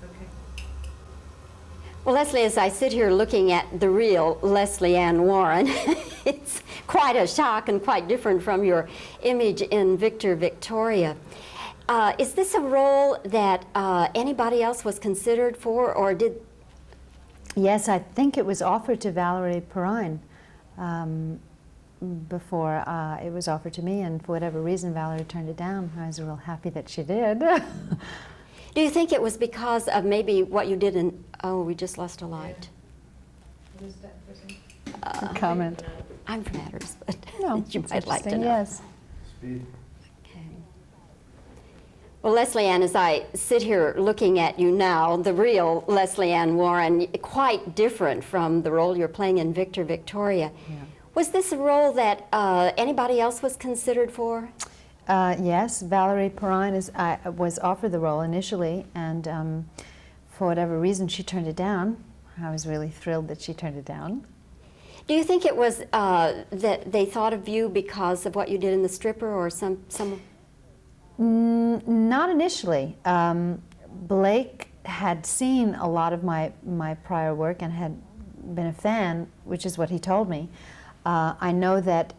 Okay. Well, Lesley, as I sit here looking at the real Lesley Ann Warren, it's quite a shock and quite different from your image in Victor Victoria. Is this a role that anybody else was considered for, or did? Yes, I think it was offered to Valerie Perrine before it was offered to me, and for whatever reason, Valerie turned it down. I was real happy that she did. Do you think it was because of maybe what you did in, oh, we just lost a light. Who's that person? Comment. I'm from Matters, but No, you it's might like to interesting, know. yes. Speed. Okay. Well, Lesley Ann, as I sit here looking at you now, the real Lesley Ann Warren, quite different from the role you're playing in Victor Victoria. Yeah. Was this a role that anybody else was considered for? Yes, Valerie Perrine was offered the role initially, and for whatever reason she turned it down. I was really thrilled that she turned it down. Do you think it was that they thought of you because of what you did in The Stripper, or some? Not initially. Blake had seen a lot of my prior work and had been a fan, which is what he told me. I know that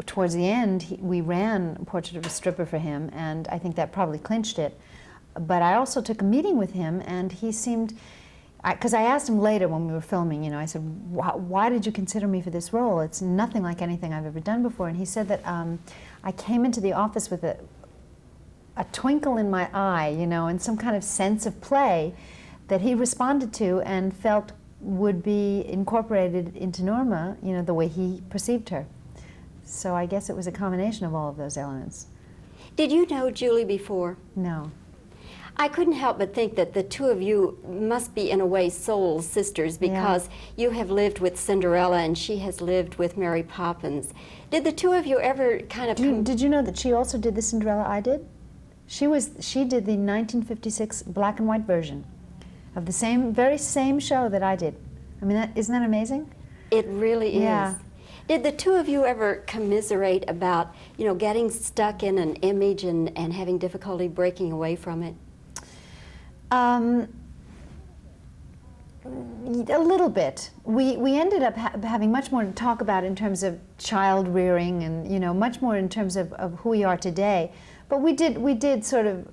towards the end, we ran Portrait of a Stripper for him, and I think that probably clinched it. But I also took a meeting with him, and he seemed, because I asked him later when we were filming, you know, I said, why did you consider me for this role? It's nothing like anything I've ever done before. And he said that I came into the office with a twinkle in my eye, you know, and some kind of sense of play that he responded to and felt would be incorporated into Norma, you know, the way he perceived her. So I guess it was a combination of all of those elements. Did you know Julie before? No. I couldn't help but think that the two of you must be, in a way, soul sisters, because you have lived with Cinderella and she has lived with Mary Poppins. Did the two of you ever kind of... Did you know that she also did the Cinderella I did? She did the 1956 black and white version of the very same show that I did. I mean, isn't that amazing? It really is. Yeah. Did the two of you ever commiserate about, you know, getting stuck in an image and having difficulty breaking away from it? A little bit. We ended up having much more to talk about in terms of child rearing, and, you know, much more in terms of who we are today. But we did sort of,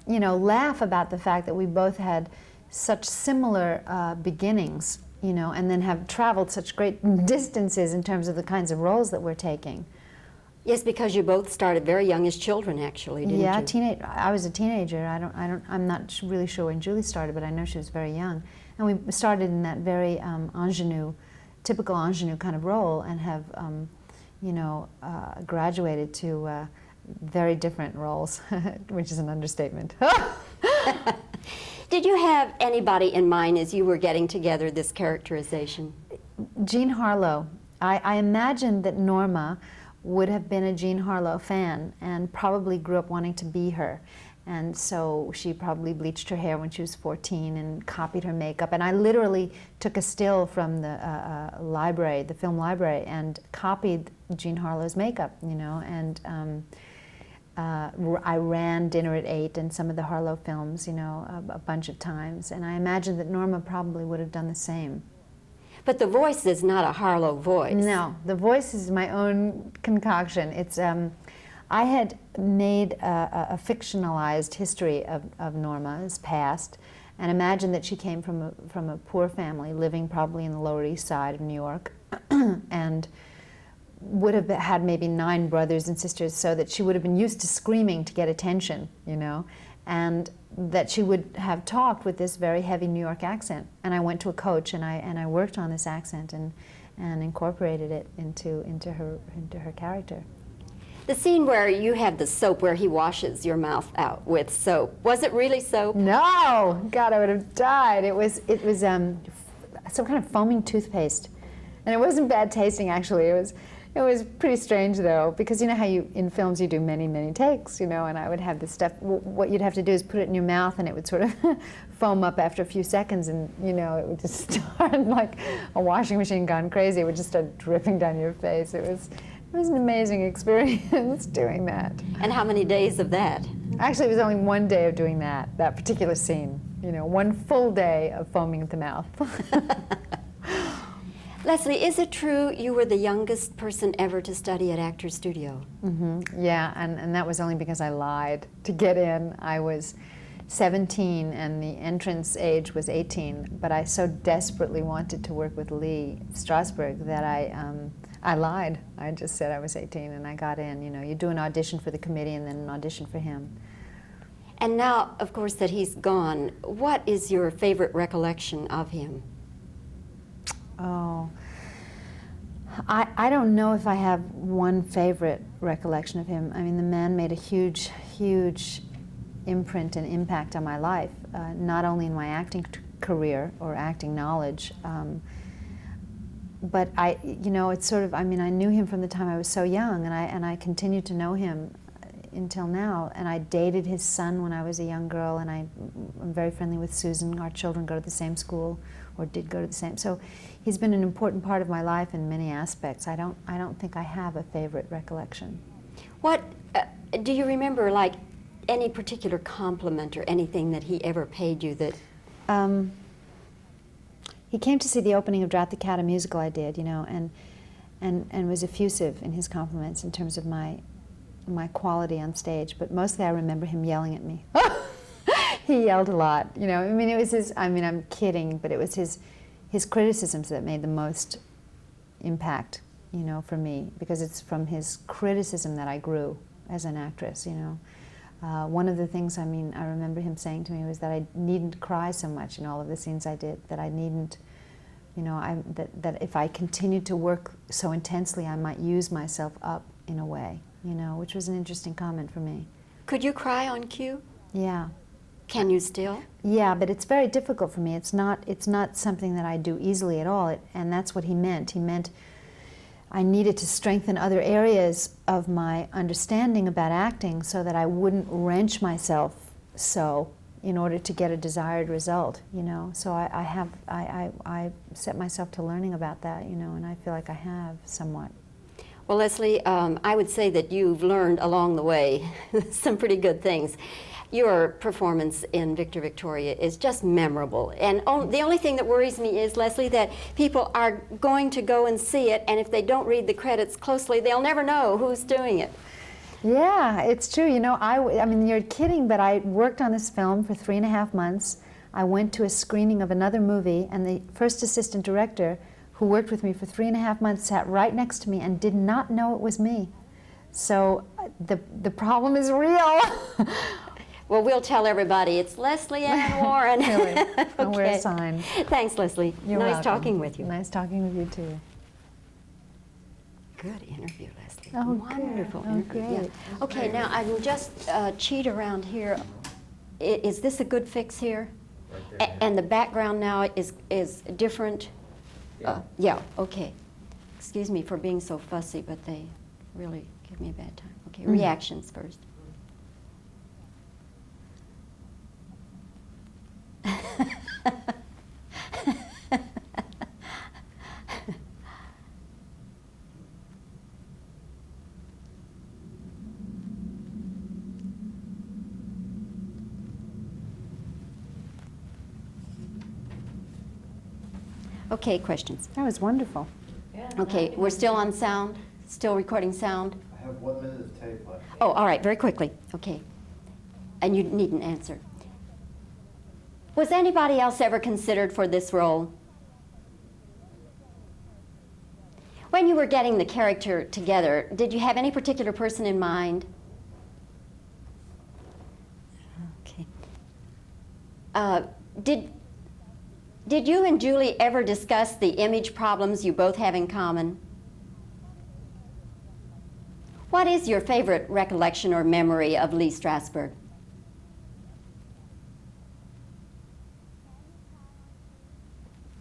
you know, laugh about the fact that we both had such similar beginnings, you know, and then have traveled such great distances in terms of the kinds of roles that we're taking. Yes, because you both started very young as children, actually, didn't you? Yeah, I was a teenager. I'm not really sure when Julie started, but I know she was very young. And we started in that very typical ingenue kind of role, and have, you know, graduated to very different roles, which is an understatement. Did you have anybody in mind as you were getting together this characterization? Jean Harlow. I imagined that Norma would have been a Jean Harlow fan and probably grew up wanting to be her. And so she probably bleached her hair when she was 14 and copied her makeup. And I literally took a still from the library, the film library, and copied Jean Harlow's makeup, you know. And I ran Dinner at 8 and some of the Harlow films, you know, a bunch of times. And I imagined that Norma probably would have done the same. But the voice is not a Harlow voice. No, the voice is my own concoction. It's I had made a fictionalized history of Norma's past, and imagined that she came from a poor family, living probably in the Lower East Side of New York, and would have had maybe 9 brothers and sisters, so that she would have been used to screaming to get attention, you know, and that she would have talked with this very heavy New York accent. And I went to a coach, and I worked on this accent and incorporated it into her character. The scene where you have the soap, where he washes your mouth out with soap, was it really soap? No, God, I would have died. It was some kind of foaming toothpaste, and it wasn't bad tasting, actually. It was pretty strange, though, because you know how in films you do many, many takes, you know, and I would have this stuff. What you'd have to do is put it in your mouth, and it would sort of foam up after a few seconds, and, you know, it would just start like a washing machine gone crazy. It would just start dripping down your face. It It was an amazing experience doing that. And how many days of that? Actually, it was only one day of doing that particular scene. You know, one full day of foaming at the mouth. Lesley, is it true you were the youngest person ever to study at Actors Studio? Yeah, and that was only because I lied to get in. I was 17 and the entrance age was 18, but I so desperately wanted to work with Lee Strasberg that I lied. I just said I was 18 and I got in. You know, you do an audition for the committee and then an audition for him. And now, of course, that he's gone, what is your favorite recollection of him? Oh, I don't know if I have one favorite recollection of him. I mean, the man made a huge, huge imprint and impact on my life, not only in my acting career or acting knowledge, but you know, it's sort of, I mean, I knew him from the time I was so young, and I continued to know him until now. And I dated his son when I was a young girl, and I'm very friendly with Susan. Our children go to the same school, or did go to the same. So he's been an important part of my life in many aspects. I don't think I have a favorite recollection. What do you remember, like any particular compliment or anything that he ever paid you that? He came to see the opening of Drat the Cat, a musical I did, you know, and was effusive in his compliments in terms of my quality on stage. But mostly I remember him yelling at me. He yelled a lot, you know. I mean, it was his, I mean, I'm kidding, but it was his criticisms that made the most impact, you know, for me, because it's from his criticism that I grew as an actress, you know. One of the things, I mean, I remember him saying to me was that I needn't cry so much in all of the scenes I did, that I needn't, you know, that if I continued to work so intensely, I might use myself up in a way, you know, which was an interesting comment for me. Could you cry on cue? Yeah. Can you still? Yeah, but it's very difficult for me. It's not something that I do easily at all, and that's what he meant. He meant I needed to strengthen other areas of my understanding about acting so that I wouldn't wrench myself so in order to get a desired result, you know. So I set myself to learning about that, you know, and I feel like I have somewhat. Well, Lesley, I would say that you've learned along the way some pretty good things. Your performance in Victor Victoria is just memorable. And the only thing that worries me is, Lesley, that people are going to go and see it, and if they don't read the credits closely, they'll never know who's doing it. Yeah, it's true. You know, I mean, you're kidding, but I worked on this film for 3.5 months. I went to a screening of another movie, and the first assistant director, who worked with me for 3.5 months, sat right next to me and did not know it was me. So the problem is real. Well, we'll tell everybody it's Lesley Ann Warren. Really? Okay. I'll wear a sign. Thanks, Lesley. You're nice welcome. talking with you. Nice talking with you, too. Good interview, Lesley. Oh, wonderful good. Oh, interview. great. Yeah. Okay, now I will just cheat around here. Is this a good fix here? Right there. And the background now is different? Yeah. Yeah, okay. Excuse me for being so fussy, but they really give me a bad time. Okay, reactions first. Okay, questions. That was wonderful. Yeah, Okay, we're still on sound? Still recording sound? I have 1 minute of tape left. Oh, all right, very quickly. Okay. And you needn't answer. Was anybody else ever considered for this role? When you were getting the character together, did you have any particular person in mind? Okay. Did you and Julie ever discuss the image problems you both have in common? What is your favorite recollection or memory of Lee Strasberg?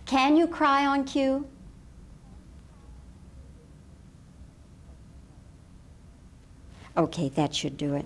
Can you cry on cue? Okay, that should do it.